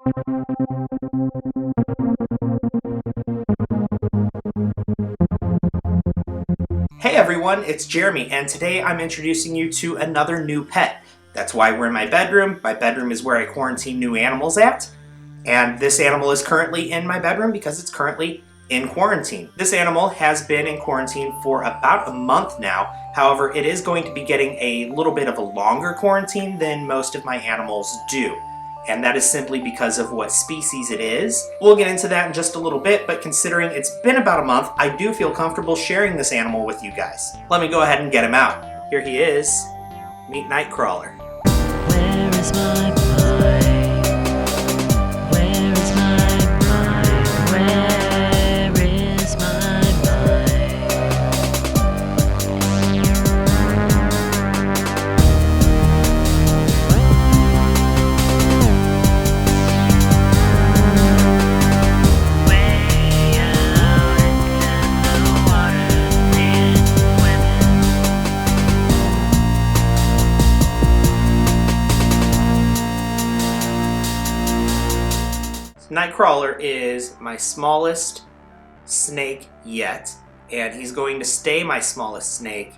Hey everyone, it's Jeremy, and today I'm introducing you to another new pet. That's why we're in my bedroom. My bedroom is where I quarantine new animals at, and this animal is currently in my bedroom because it's currently in quarantine. This animal has been in quarantine for about a month now. However, it is going to be getting a little bit of a longer quarantine than most of my animals do. And that is simply because of what species it is. We'll get into that in just a little bit, but considering it's been about a month, I do feel comfortable sharing this animal with you guys. Let me go ahead and get him out. Here he is. Meet Nightcrawler. Where is my mind? Where is my mind? Where is my mind? Way out into the water and Nightcrawler is my smallest snake yet, and he's going to stay my smallest snake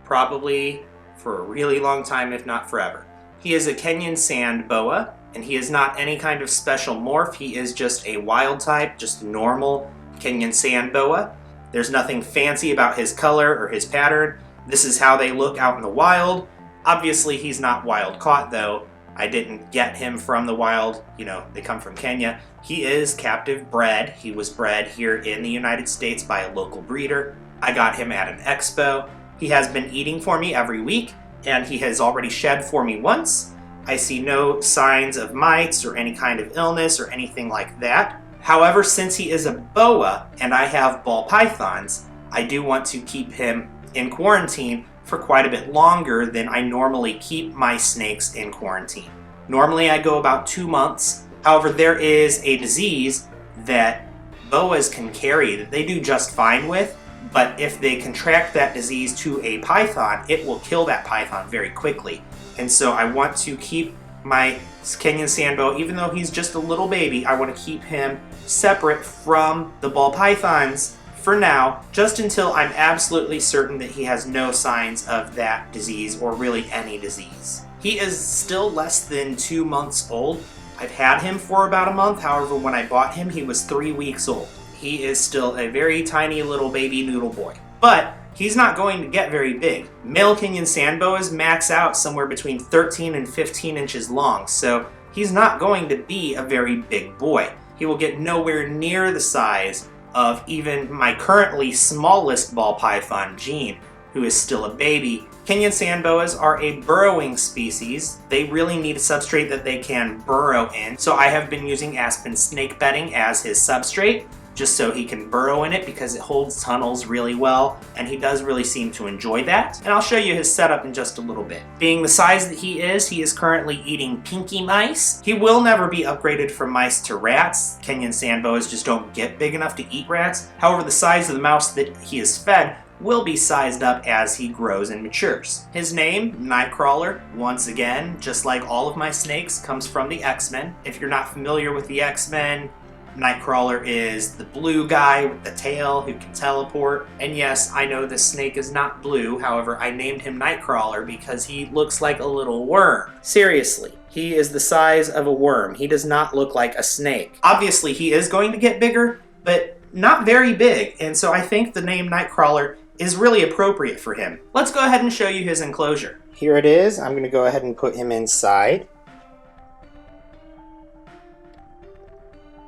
probably for a really long time, if not forever. He is a Kenyan Sand Boa, and he is not any kind of special morph. He is just a wild type, just a normal Kenyan Sand Boa. There's nothing fancy about his color or his pattern. This is how they look out in the wild. Obviously, he's not wild caught though. I didn't get him from the wild, they come from Kenya. He is captive bred. He was bred here in the United States by a local breeder. I got him at an expo. He has been eating for me every week, and he has already shed for me once. I see no signs of mites or any kind of illness or anything like that. However, since he is a boa and I have ball pythons, I do want to keep him in quarantine for quite a bit longer than I normally keep my snakes in quarantine. Normally I go about 2 months. However, there is a disease that boas can carry that they do just fine with, but if they contract that disease to a python, it will kill that python very quickly. And so I want to keep my Kenyan Sand Boa, even though he's just a little baby, I want to keep him separate from the ball pythons for now, just until I'm absolutely certain that he has no signs of that disease or really any disease. He is still less than 2 months old. I've had him for about a month. However, when I bought him, he was 3 weeks old. He is still a very tiny little baby noodle boy. But he's not going to get very big. Male Kenyan Sand Boas max out somewhere between 13 and 15 inches long, so he's not going to be a very big boy. He will get nowhere near the size of even my currently smallest ball python, Gene, who is still a baby. Kenyan Sand Boas are a burrowing species. They really need a substrate that they can burrow in, so I have been using aspen snake bedding as his substrate, just so he can burrow in it because it holds tunnels really well, and he does really seem to enjoy that. And I'll show you his setup in just a little bit. Being the size that he is currently eating pinky mice. He will never be upgraded from mice to rats. Kenyan Sand Boas just don't get big enough to eat rats. However, the size of the mouse that he is fed will be sized up as he grows and matures. His name, Nightcrawler, once again, just like all of my snakes, comes from the X-Men. If you're not familiar with the X-Men, Nightcrawler is the blue guy with the tail who can teleport. And yes, I know this snake is not blue. However, I named him Nightcrawler because he looks like a little worm. Seriously, he is the size of a worm. He does not look like a snake. Obviously, he is going to get bigger, but not very big. And so I think the name Nightcrawler is really appropriate for him. Let's go ahead and show you his enclosure. Here it is. I'm going to go ahead and put him inside.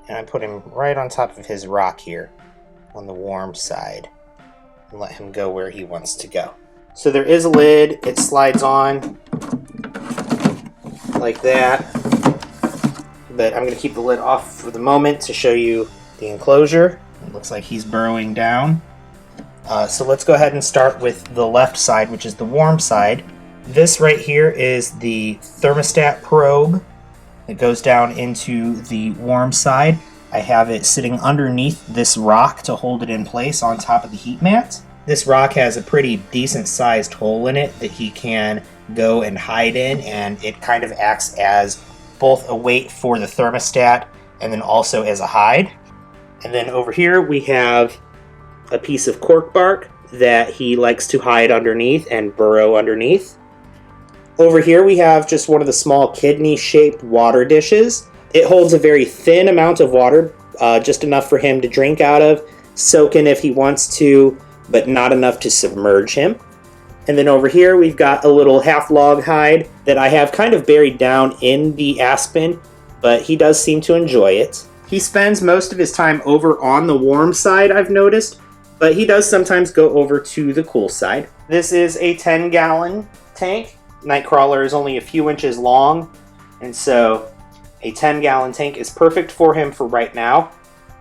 And I put him right on top of his rock here on the warm side and let him go where he wants to go. So there is a lid. It slides on like that. But I'm going to keep the lid off for the moment to show you the enclosure. It looks like he's burrowing down. So let's go ahead and start with the left side, which is the warm side. This right here is the thermostat probe. It goes down into the warm side. I have it sitting underneath this rock to hold it in place on top of the heat mat. This rock has a pretty decent sized hole in it that he can go and hide in, and it kind of acts as both a weight for the thermostat and then also as a hide. And then over here we have a piece of cork bark that he likes to hide underneath and burrow underneath. Over here we have just one of the small kidney-shaped water dishes. It holds a very thin amount of water, just enough for him to drink out of, soak in if he wants to, but not enough to submerge him. And then over here we've got a little half log hide that I have kind of buried down in the aspen, but he does seem to enjoy it. He spends most of his time over on the warm side, I've noticed, but he does sometimes go over to the cool side. This is a 10-gallon tank. Nightcrawler is only a few inches long, and so a 10-gallon tank is perfect for him for right now.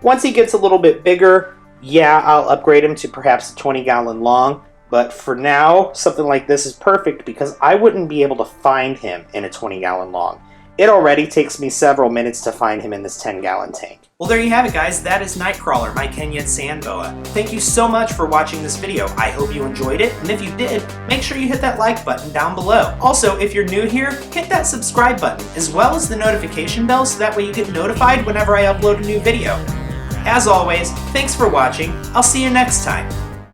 Once he gets a little bit bigger, yeah, I'll upgrade him to perhaps a 20-gallon long, but for now, something like this is perfect because I wouldn't be able to find him in a 20-gallon long. It already takes me several minutes to find him in this 10-gallon tank. Well, there you have it, guys. That is Nightcrawler, my Kenyan Sand Boa. Thank you so much for watching this video. I hope you enjoyed it, and if you did, make sure you hit that like button down below. Also, if you're new here, hit that subscribe button, as well as the notification bell so that way you get notified whenever I upload a new video. As always, thanks for watching. I'll see you next time.